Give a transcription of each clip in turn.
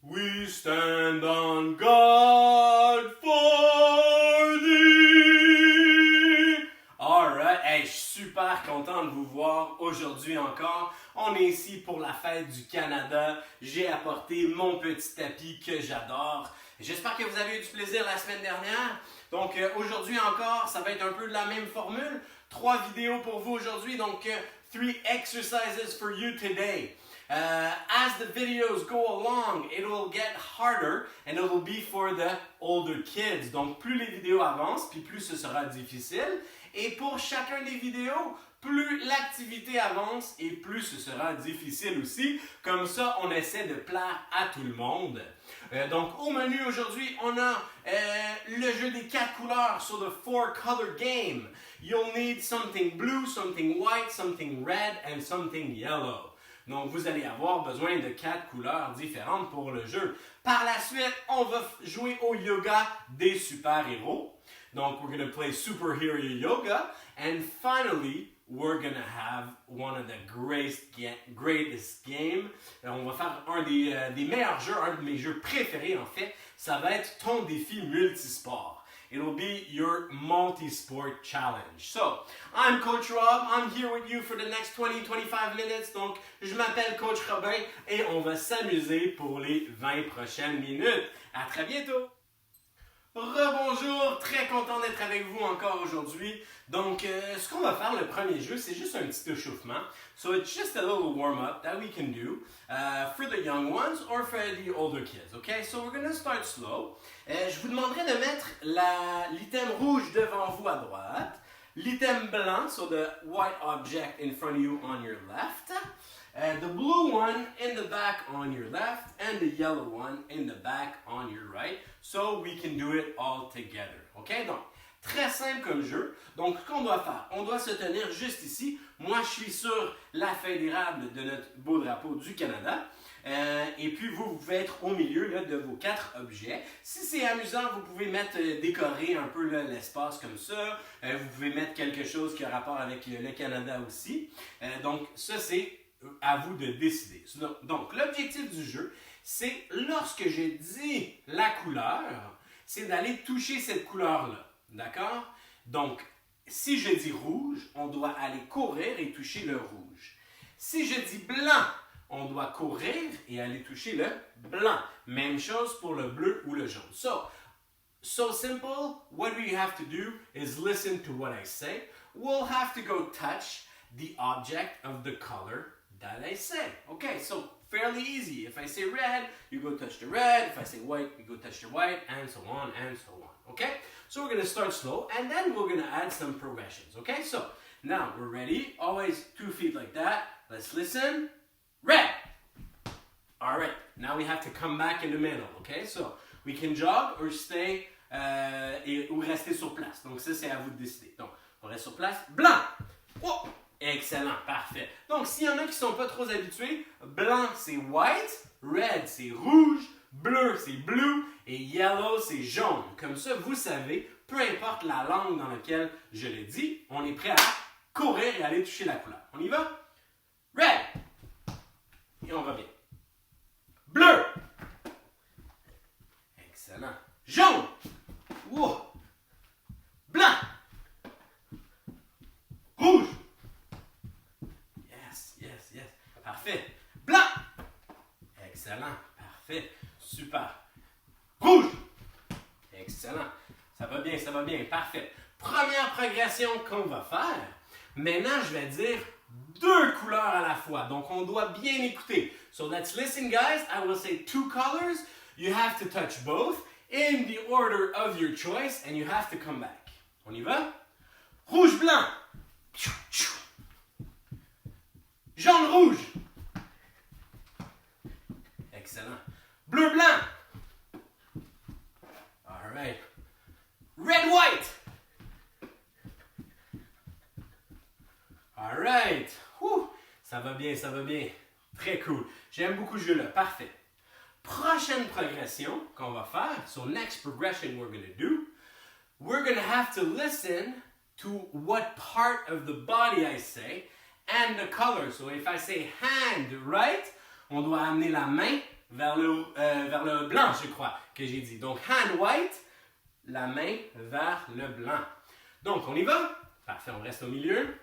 We stand on God for thee. Alright, hey, je suis super content de vous voir aujourd'hui encore. On est ici pour la fête du Canada. J'ai apporté mon petit tapis que j'adore. J'espère que vous avez eu du plaisir la semaine dernière. Donc aujourd'hui encore, ça va être un peu de la même formule. 3 vidéos pour vous aujourd'hui. Donc 3 exercises for you today. As the videos go along, it will get harder and it will be for the older kids. Donc plus les vidéos avancent, puis plus ce sera difficile. Et pour chacun des vidéos, plus l'activité avance et plus ce sera difficile aussi. Comme ça, on essaie de plaire à tout le monde. Donc au menu aujourd'hui, on a le jeu des 4 couleurs sur the 4 color game. You'll need something blue, something white, something red and something yellow. Donc, vous allez avoir besoin de 4 couleurs différentes pour le jeu. Par la suite, on va jouer au yoga des super-héros. Donc, we're going to play superhero yoga. And finally, we're going to have one of the greatest games. On va faire un des meilleurs jeux, un de mes jeux préférés en fait. Ça va être ton défi multisport. It'll be your multi-sport challenge. So, I'm Coach Rob. I'm here with you for the next 20-25 minutes. Donc, je m'appelle Coach Robin et on va s'amuser pour les 20 prochaines minutes. À très bientôt! Rebonjour, très content d'être avec vous encore aujourd'hui. Donc, ce qu'on va faire, le premier jeu, c'est juste un petit échauffement. So it's just a little warm-up that we can do for the young ones or for the older kids, okay? So we're going to start slow. Je vous demanderai de mettre l'item rouge devant vous à droite, l'item blanc, so the white object in front of you on your left, the blue one in the back on your left, and the yellow one in the back on your right, so we can do it all together. OK? Donc, très simple comme jeu. Donc, ce qu'on doit faire, on doit se tenir juste ici. Moi, je suis sur la feuille d'érable de notre beau drapeau du Canada. Et puis, vous pouvez être au milieu là, de vos 4 objets. Si c'est amusant, vous pouvez décorer un peu l'espace comme ça. Vous pouvez mettre quelque chose qui a rapport avec le Canada aussi. Donc, ça, c'est à vous de décider. Donc, l'objectif du jeu, c'est lorsque j'ai dit la couleur, c'est d'aller toucher cette couleur-là. D'accord? Donc, si je dis rouge, on doit aller courir et toucher le rouge. Si je dis blanc, on doit courir et aller toucher le blanc. Même chose pour le bleu ou le jaune. So simple. What we have to do is listen to what I say. We'll have to go touch the object of the color that I say. Okay, so fairly easy. If I say red, you go touch the red. If I say white, you go touch the white, and so on and so on. Okay? So we're going to start slow, and then we're going to add some progressions. Okay? So now we're ready. Always 2 feet like that. Let's listen. Red. All right. Now we have to come back in the middle. Okay? So we can jog or stay ou rester sur place. Donc ça, c'est à vous de décider. Donc, on reste sur place. Blanc. Oh! Excellent, parfait. Donc, s'il y en a qui ne sont pas trop habitués, blanc, c'est white, red, c'est rouge, bleu, c'est blue, et yellow, c'est jaune. Comme ça, vous savez, peu importe la langue dans laquelle je le dis, on est prêt à courir et aller toucher la couleur. On y va? Red. Et on va bien. Bleu. Excellent. Jaune. Wow. Blanc. Rouge. Yes. Parfait. Blanc. Excellent. Parfait. Super. Rouge. Excellent. Ça va bien. Parfait. Première progression qu'on va faire. Maintenant, je vais dire 2 couleurs à la fois. Donc, on doit bien écouter. So, let's listen, guys. I will say 2 colors. You have to touch both in the order of your choice and you have to come back. On y va? Rouge, blanc. Jaune, rouge. Excellent. Bleu, blanc. All right. Red, white. All right. Whew. Ça va bien. Très cool. J'aime beaucoup ce jeu-là. Parfait. Prochaine progression qu'on va faire. So next progression we're going to do. We're going to have to listen to what part of the body I say and the color. So if I say hand right, on doit amener la main vers le blanc, je crois que j'ai dit. Donc, hand white, la main vers le blanc. Donc, on y va? Parfait, on reste au milieu.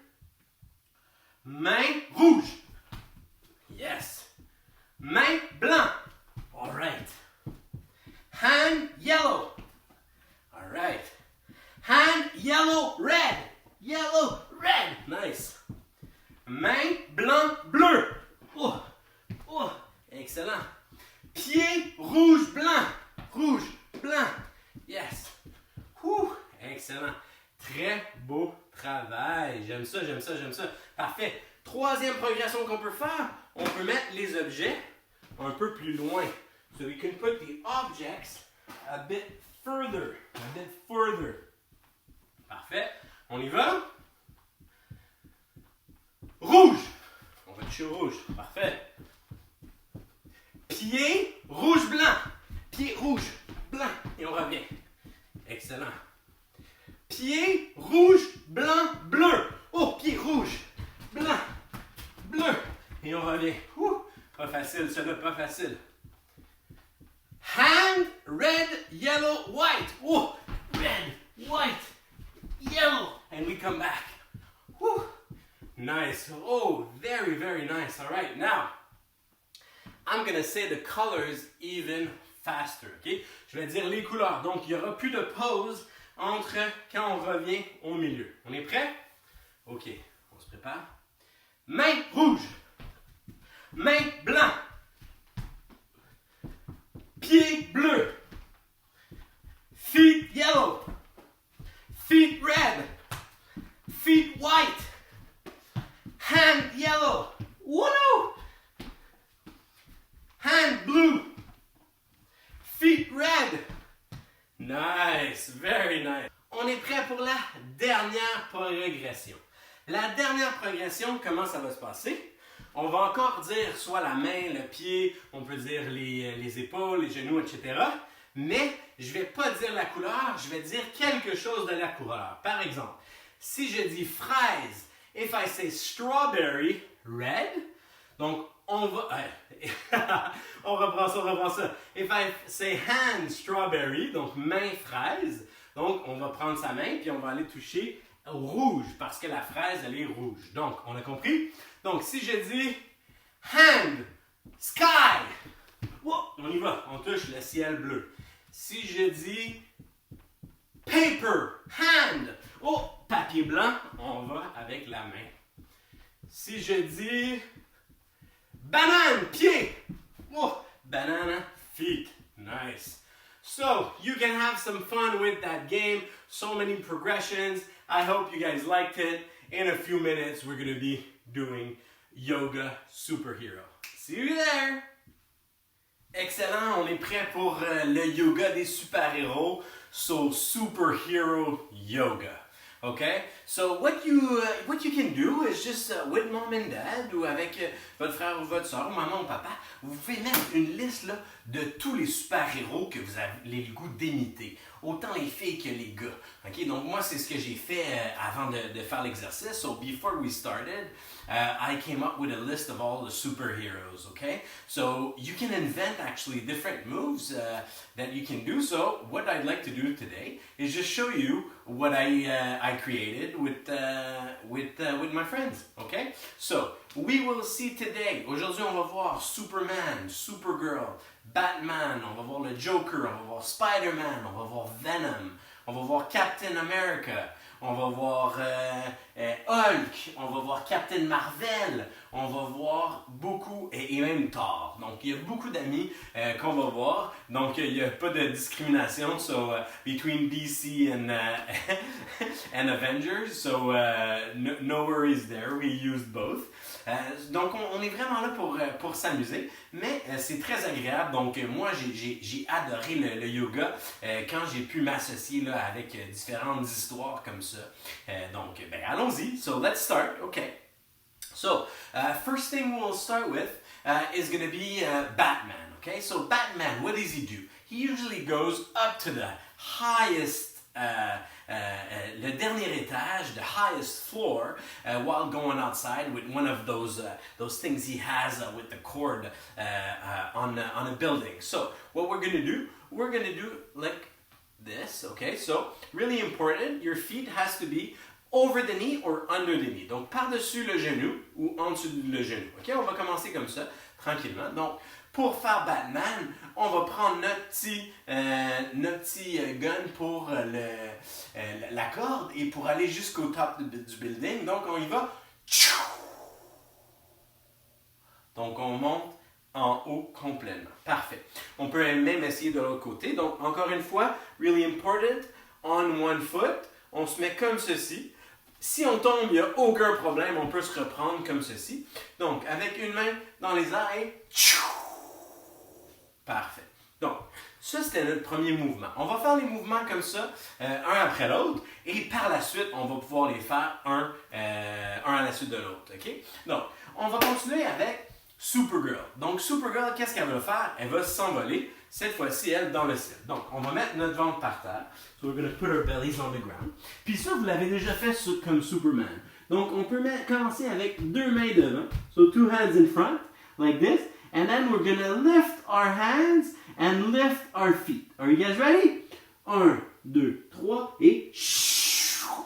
Main rouge. Yes. Main blanc. All right. Hand yellow. All right. Hand yellow red. Yellow red. Nice. Main blanc bleu. Oh. Oh. Excellent. Pied rouge blanc. Rouge blanc. Yes. Whew. Excellent. Très beau travail. J'aime ça, j'aime ça, j'aime ça. Parfait. Troisième progression qu'on peut faire, on peut mettre les objets un peu plus loin. So we can put the objects a bit further. A bit further. Parfait. On y va? Rouge. On va toucher au rouge. Parfait. Pied rouge blanc. Pied rouge blanc. Et on revient. Excellent. Pied rouge blanc bleu. Oh, pied rouge blanc bleu. Et on revient. Ouh, pas facile, celui-là, pas facile. Hand red yellow white. Oh, red white yellow. And we come back. Whew. Nice. Oh, very, very nice. All right, now, I'm going to say the colors even faster. Okay? Je vais dire les couleurs. Donc, il n'y aura plus de pause entre quand on revient au milieu. On est prêt? OK, on se prépare. Main rouge. Main blanc. Pied bleu. Feet yellow. Feet red. Feet white. Hand yellow. Whoa! Hand blue. Feet red. Nice, very nice. On est prêt pour la dernière progression. La dernière progression, comment ça va se passer? On va encore dire soit la main, le pied, on peut dire les épaules, les genoux, etc. Mais je ne vais pas dire la couleur, je vais dire quelque chose de la couleur. Par exemple, si je dis fraise, if I say strawberry, red, donc on va... on reprend ça. If I say hand, strawberry, donc main fraise, donc on va prendre sa main puis on va aller toucher au rouge parce que la fraise, elle est rouge. Donc, on a compris? Donc, si je dis hand, sky, oh, on y va, on touche le ciel bleu. Si je dis paper, hand, oh, papier blanc, on va avec la main. Si je dis banane, pied, oh, banana, feet, nice. So, you can have some fun with that game. So many progressions. I hope you guys liked it. In a few minutes, we're going to be doing Yoga Superhero. See you there! Excellent, on est prêt pour le yoga des super-héros. So, Superhero Yoga. Okay? So, what you can do is just with mom and dad ou avec votre frère ou votre soeur, ou maman ou papa, vous pouvez mettre une liste là, de tous les super-héros que vous avez le goût d'imiter. Autant les filles que les gars. Okay? Donc, moi, c'est ce que j'ai fait avant de faire l'exercice. So, before we started, I came up with a list of all the superheroes. Okay? So, you can invent actually different moves that you can do. So, what I'd like to do today is just show you what I created with my friends. Okay? So, we will see today. Aujourd'hui, on va voir Superman, Supergirl, Batman, on va voir le Joker, on va voir Spider-Man, on va voir Venom, on va voir Captain America, on va voir Hulk, on va voir Captain Marvel, on va voir beaucoup, et même Thor. Donc, il y a beaucoup d'amis qu'on va voir. Donc, il n'y a pas de discrimination between DC and Avengers. So, no worries there. We used both. Donc, on est vraiment là pour s'amuser, mais c'est très agréable. Donc, moi, j'ai adoré le yoga quand j'ai pu m'associer là, avec différentes histoires comme ça. Donc, allons-y. So, let's start. Okay. So, first thing we'll start with is going to be Batman. Okay. So, Batman, what does he do? He usually goes up to the highest le dernier étage, the highest floor, while going outside with one of those things he has with the cord on a building. So what we're going to do like this, okay? So really important, your feet has to be over the knee or under the knee. Donc par-dessus le genou ou en dessous le genou. Ok, on va commencer comme ça, tranquillement. Donc pour faire Batman, on va prendre notre petit gun pour la corde et pour aller jusqu'au top du building. Donc on y va. Donc on monte en haut complètement. Parfait. On peut même essayer de l'autre côté. Donc encore une fois, really important, on one foot. On se met comme ceci. Si on tombe, il n'y a aucun problème, on peut se reprendre comme ceci. Donc, avec une main dans les airs et... Parfait. Donc, ça, c'était notre premier mouvement. On va faire les mouvements comme ça, un après l'autre, et par la suite, on va pouvoir les faire un à la suite de l'autre. OK? Donc, on va continuer avec Supergirl. Donc, Supergirl, qu'est-ce qu'elle va faire? Elle va s'envoler, cette fois-ci, elle, dans le ciel. Donc, on va mettre notre ventre par terre. So, we're going to put our bellies on the ground. Puis ça, vous l'avez déjà fait comme Superman. Donc, on peut commencer avec deux mains devant. So, two hands in front, like this. And then we're going to lift our hands and lift our feet. Are you guys ready? 1, 2, 3, et...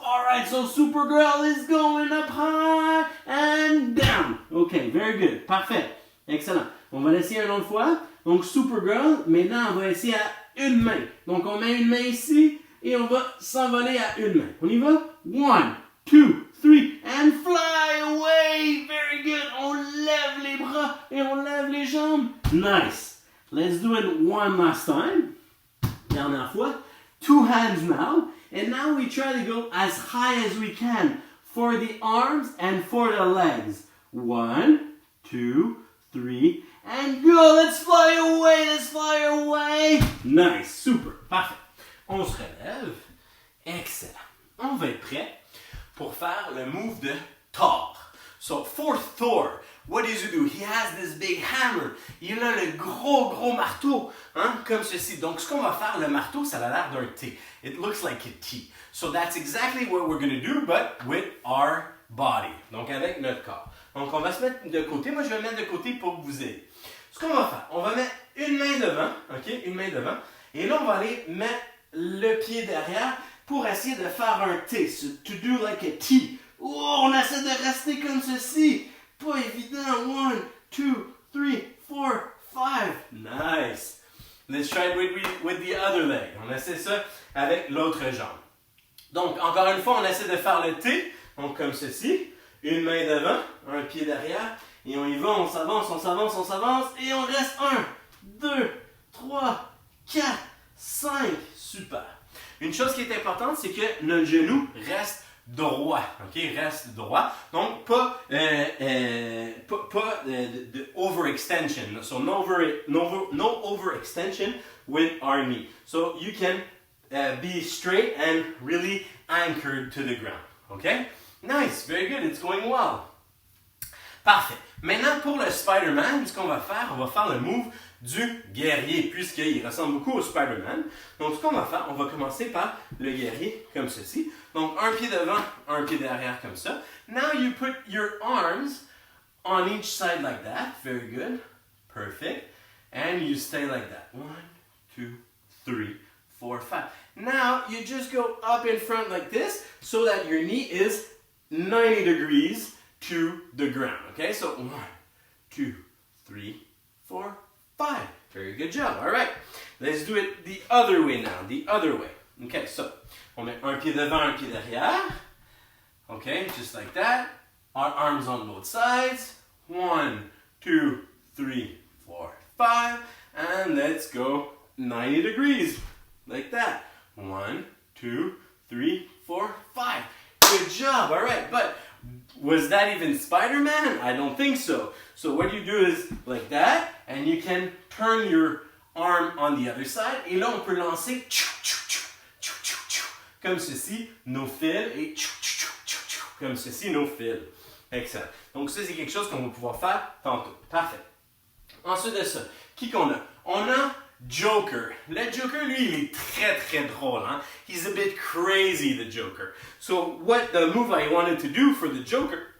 Alright, so Supergirl is going up high and down. Okay, very good. Parfait. Excellent. On va l'essayer une autre fois. Donc, Supergirl, maintenant, on va essayer à une main. Donc, on met une main ici et on va s'envoler à une main. On y va? 1, 2, 3, and fly away. Very good. On lève les bras et on lève les jambes. Nice. Let's do it one last time. Dernière fois. 2 hands now. And now we try to go as high as we can for the arms and for the legs. 1, 2, 3, and go! Let's fly away! Let's fly away! Nice! Super! Parfait! On se relève. Excellent! On va être prêt pour faire le move de Thor. So, for Thor, what does he do? He has this big hammer. Il a le gros marteau, hein, comme ceci. Donc, ce qu'on va faire, le marteau, ça a l'air d'un T. It looks like a T. So, that's exactly what we're going to do, but with our body. Donc, avec notre corps. Donc, on va se mettre de côté. Moi, je vais me mettre de côté pour vous aider. Ce qu'on va faire, on va mettre une main devant, ok, une main devant. Et là, on va aller mettre le pied derrière pour essayer de faire un T. So, to do like a T. Oh, on essaie de rester comme ceci. Pas évident. 1, 2, 3, 4, 5. Nice. Let's try it with the other leg. On essaie ça avec l'autre jambe. Donc, encore une fois, on essaie de faire le T. Donc, comme ceci. Une main devant, un pied derrière. Et on y va, on s'avance, et on reste 1, 2, 3, 4, 5. Super. Une chose qui est importante, c'est que notre genou reste droit. OK? Reste droit. Donc, pas de overextension. So, no overextension with our knee. So, you can be straight and really anchored to the ground. OK? Nice. Very good. It's going well. Parfait. Maintenant, pour le Spider-Man, ce qu'on va faire, on va faire le move du guerrier, puisqu'il ressemble beaucoup au Spider-Man. Donc, ce qu'on va faire, on va commencer par le guerrier, comme ceci. Donc, un pied devant, un pied derrière, comme ça. Now, you put your arms on each side like that. Very good. Perfect. And you stay like that. 1, 2, 3, 4, 5. Now, you just go up in front like this, so that your knee is 90 degrees to the ground. Okay, so 1, 2, 3, 4, 5. Very good job. All right, let's do it the other way now. The other way. Okay, so on met un pied devant, un pied derrière. Okay, just like that. Our arms on both sides. 1, 2, 3, 4, 5. And let's go 90 degrees. Like that. 1, 2, 3, 4, 5. Good job. All right, but was that even Spider-Man? I don't think so. So what you do is like that, and you can turn your arm on the other side. Et là, on peut lancer comme ceci, nos fils, et comme ceci, nos fils. Excellent. Donc ça, c'est quelque chose qu'on va pouvoir faire tantôt. Parfait. Ensuite de ça, qui qu'on a? On a Joker. Le Joker, lui, il est très, très drôle. Hein? He's a bit crazy, the Joker. So what the move I wanted to do for the Joker,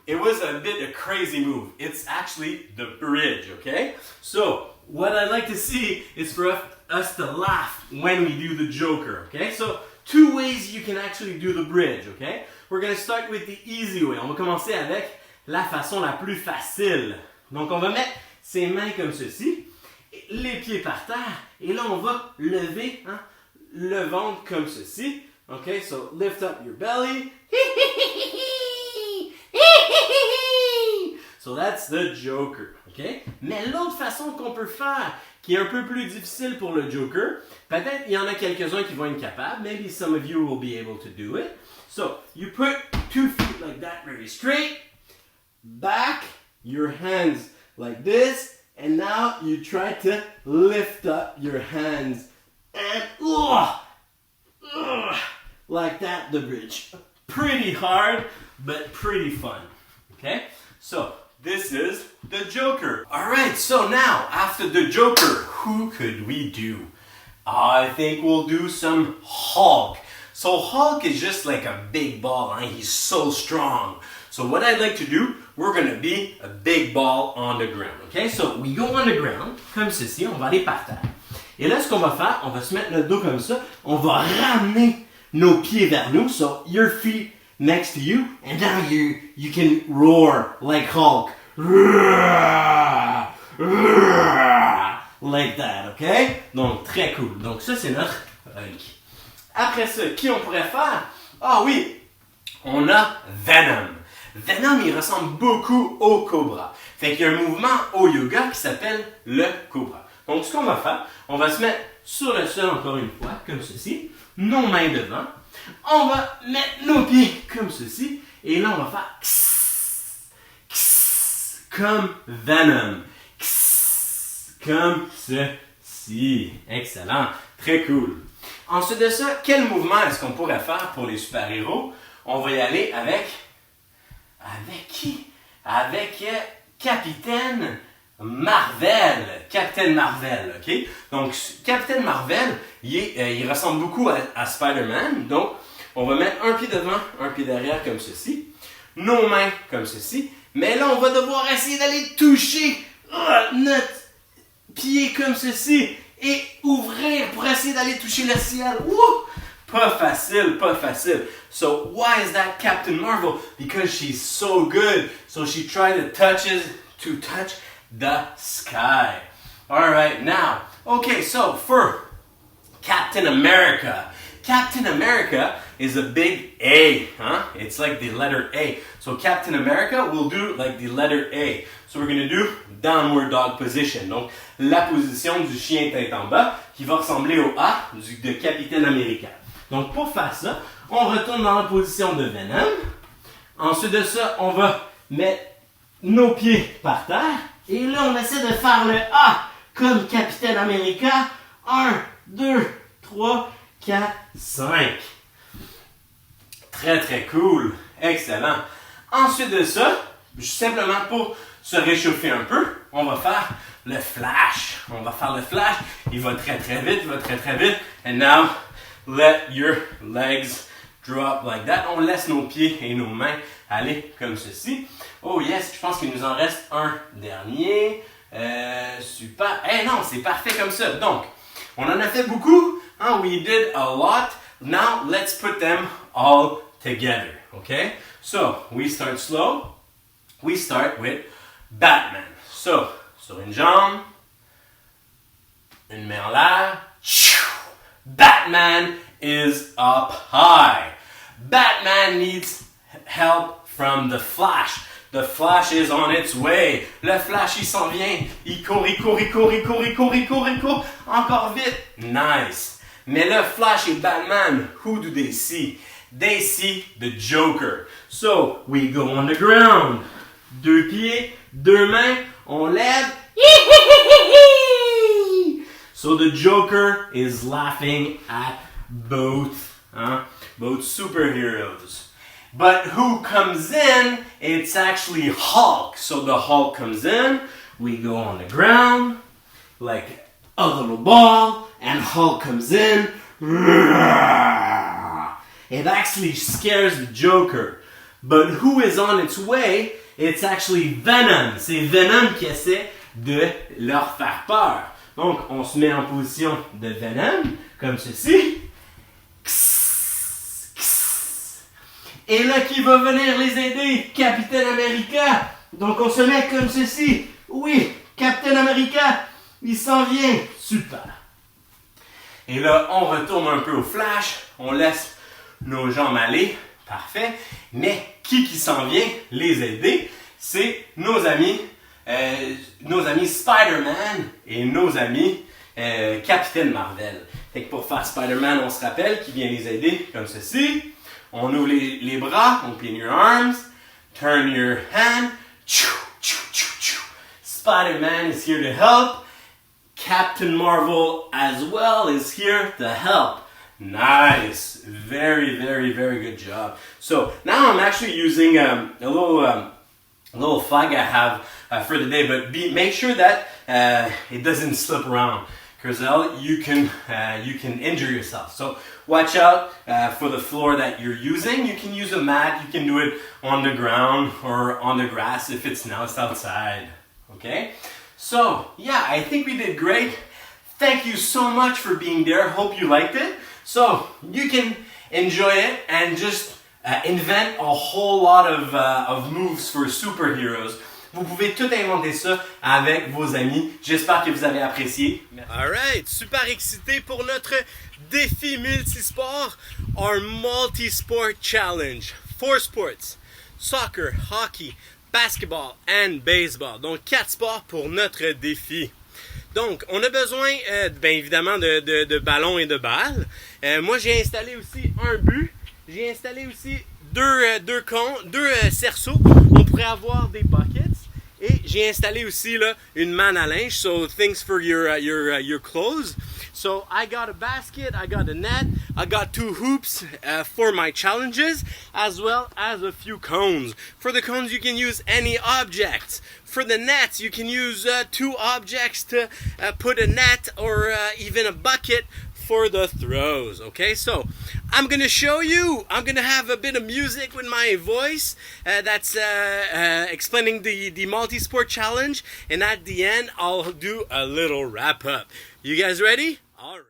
it was a bit a crazy move. It's actually the bridge, okay? So what I'd like to see is for us to laugh when we do the Joker, okay? So 2 ways you can actually do the bridge, okay? We're going to start with the easy way. On va commencer avec la façon la plus facile. Donc on va mettre ses mains comme ceci, les pieds par terre, et là on va lever le ventre comme ceci. Okay, so lift up your belly. So that's the Joker, okay? Mais l'autre façon qu'on peut faire, qui est un peu plus difficile pour le Joker, peut-être il y en a quelques-uns qui vont être capables. Maybe some of you will be able to do it. So you put 2 feet like that, very straight, back, your hands like this, and now you try to lift up your hands and like that, the bridge. Pretty hard, but pretty fun. Okay? So this is the Joker. Alright, so now after the Joker, who could we do? I think we'll do some Hulk. So Hulk is just like a big ball, and he's so strong. So what I'd like to do, we're going to be a big ball on the ground. Okay, so we go on the ground, comme ceci, on va aller par terre. Et là, ce qu'on va faire, on va se mettre le dos comme ça, on va ramener nos pieds vers nous, so your feet next to you, and now you can roar like Hulk. Like that, okay? Donc, très cool. Donc, ça, c'est notre Hulk. Après ça, qui on pourrait faire? Ah oui, on a Venom. Venom, il ressemble beaucoup au cobra. Fait qu'il y a un mouvement au yoga qui s'appelle le cobra. Donc, ce qu'on va faire, on va se mettre sur le sol encore une fois, comme ceci, nos mains devant. On va mettre nos pieds comme ceci, et là, on va faire kss, kss, comme Venom. Kss, comme ceci. Excellent. Très cool. Ensuite de ça, quel mouvement est-ce qu'on pourrait faire pour les super-héros? On va y aller avec qui? Avec Capitaine Marvel. Capitaine Marvel, ok? Donc, Capitaine Marvel, il ressemble beaucoup à Spider-Man. Donc, on va mettre un pied devant, un pied derrière comme ceci. Nos mains comme ceci. Mais là, on va devoir essayer d'aller toucher notre pied comme ceci. Et ouvrir pour essayer d'aller toucher le ciel. Woo! Pas facile, pas facile. So why is that Captain Marvel? Because she's so good. So she tried to touch the sky. Alright, now, okay, so for Captain America. Captain America is a big A, huh? It's like the letter A. So Captain America will do like the letter A. So we're going to do downward dog position. Donc, la position du chien tête en bas qui va ressembler au A de Capitaine America. Donc, pour faire ça, on retourne dans la position de Venom. Ensuite de ça, on va mettre nos pieds par terre. Et là, on essaie de faire le A comme Capitaine America. 1, 2, 3, 4, 5. Très, très cool. Excellent. Ensuite de ça, simplement pour se réchauffer un peu, on va faire le flash. On va faire le flash. Il va très, très vite. Il va très, très vite. And now, let your legs drop like that. On laisse nos pieds et nos mains aller comme ceci. Oh yes, je pense qu'il nous en reste un dernier. Super. Eh non, c'est parfait comme ça. Donc, on en a fait beaucoup. Hein? We did a lot. Now, let's put them all together. Okay? So, we start slow. We start with Batman. So, sur une jambe, une main en l'air. Batman is up high. Batman needs help from the Flash. The Flash is on its way. Le Flash, il s'en vient. Il court, il court, il court, il court, il court, il court, il court. Encore vite. Nice. Mais le Flash et Batman, who do they see? They see the Joker. So, we go on the ground. 2 pieds, 2 mains, on lève. So the Joker is laughing at both superheroes. But who comes in? It's actually Hulk. So the Hulk comes in. We go on the ground like a little ball, and Hulk comes in. It actually scares the Joker. But who is on its way? It's actually Venom. C'est Venom qui essaie de leur faire peur. Donc, on se met en position de Venom, comme ceci. Et là, qui va venir les aider? Capitaine America. Donc, on se met comme ceci. Oui, Captain America, il s'en vient. Super. Et là, on retourne un peu au flash. On laisse nos jambes aller. Parfait. Mais qui s'en vient les aider? C'est nos amis Spider-Man et nos amis Captain Marvel. Fait que pour faire Spider-Man, on se rappelle qui vient les aider comme ceci. On ouvre les bras, open your arms, turn your hand. Spider-Man is here to help. Captain Marvel as well is here to help. Nice. Very, very, very good job. So now I'm actually using a little flag I have for the day, but make sure that it doesn't slip around, because you can injure yourself. So watch out for the floor that you're using. You can use a mat. You can do it on the ground or on the grass if it's outside. Okay? So yeah, I think we did great. Thank you so much for being there. Hope you liked it. So you can enjoy it and just invent a whole lot of moves for superheroes. Vous pouvez tout inventer ça avec vos amis. J'espère que vous avez apprécié. Alright, super excité pour notre défi multisport, our multi-sport challenge. 4 sports, soccer, hockey, basketball and baseball. Donc 4 sports pour notre défi. Donc, on a besoin, bien évidemment, de ballons et de balles. Moi, j'ai installé aussi un but. J'ai installé aussi deux cerceaux. On pourrait avoir des buckets. Et j'ai installé aussi là une manne à linge, so things for your clothes. So I got a basket, I got a net, I got 2 hoops for my challenges, as well as a few cones. For the cones, you can use any objects. For the nets, you can use 2 objects to put a net or even a bucket for the throws. Okay, so I'm gonna show you. I'm gonna have a bit of music with my voice that's explaining the multi-sport challenge, and at the end I'll do a little wrap up. You guys ready? All right.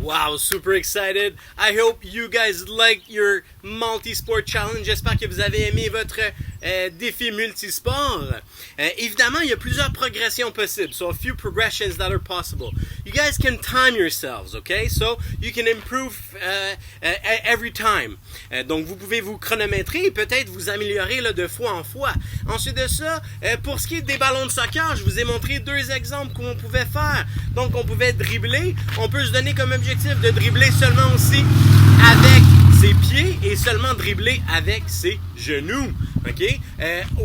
Wow, super excited. I hope you guys like your multi-sport challenge. J'espère que vous avez aimé votre défi multisport. Évidemment, il y a plusieurs progressions possibles. So a few progressions that are possible. You guys can time yourselves, okay? So you can improve every time. Donc vous pouvez vous chronométrer et peut-être vous améliorer là, de fois en fois. Ensuite de ça, pour ce qui est des ballons de soccer, je vous ai montré 2 exemples qu'on pouvait faire. Donc on pouvait dribbler. On peut se donner comme objectif de dribbler seulement aussi avec ses pieds et seulement dribbler avec ses genoux. Okay?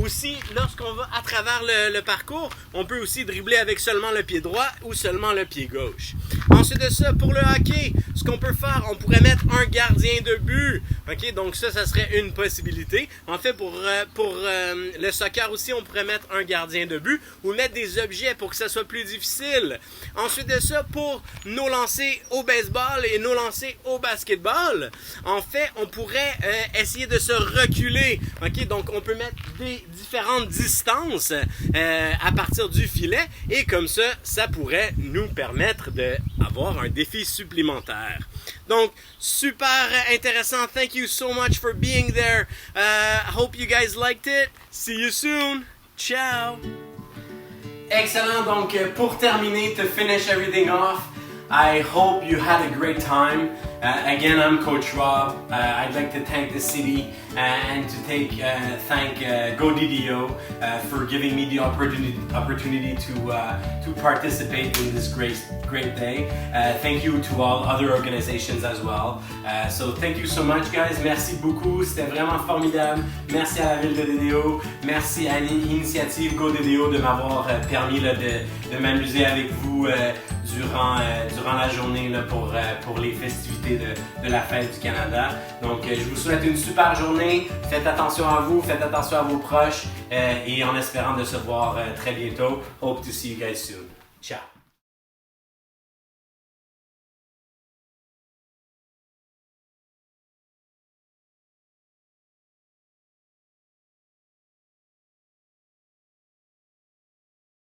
Aussi, lorsqu'on va à travers le parcours, on peut aussi dribbler avec seulement le pied droit ou seulement le pied gauche. Ensuite de ça, pour le hockey, ce qu'on peut faire, on pourrait mettre un gardien de but. Okay? Donc ça serait une possibilité. En fait, pour le soccer aussi, on pourrait mettre un gardien de but ou mettre des objets pour que ça soit plus difficile. Ensuite de ça, pour nos lancers au baseball et nos lancers au basketball, en fait, on pourrait essayer de se reculer. Okay? Donc, on peut mettre des différentes distances à partir du filet et comme ça, ça pourrait nous permettre d'avoir un défi supplémentaire. Donc, super intéressant. Thank you so much for being there. I hope you guys liked it. See you soon. Ciao. Excellent. Donc, pour terminer, to finish everything off, I hope you had a great time. Again, I'm Coach Rob. I'd like to thank the city and to thank GoDDO for giving me the opportunity to participate in this great day. Thank you to all other organizations as well. So thank you so much, guys. Merci beaucoup. C'était vraiment formidable. Merci à la ville de DDO. Merci à l'initiative GoDDO de m'avoir permis là, de m'amuser avec vous durant la journée là, pour les festivités de la fête du Canada. Donc, je vous souhaite une super journée. Faites attention à vous, faites attention à vos proches et en espérant de se voir très bientôt. Hope to see you guys soon. Ciao!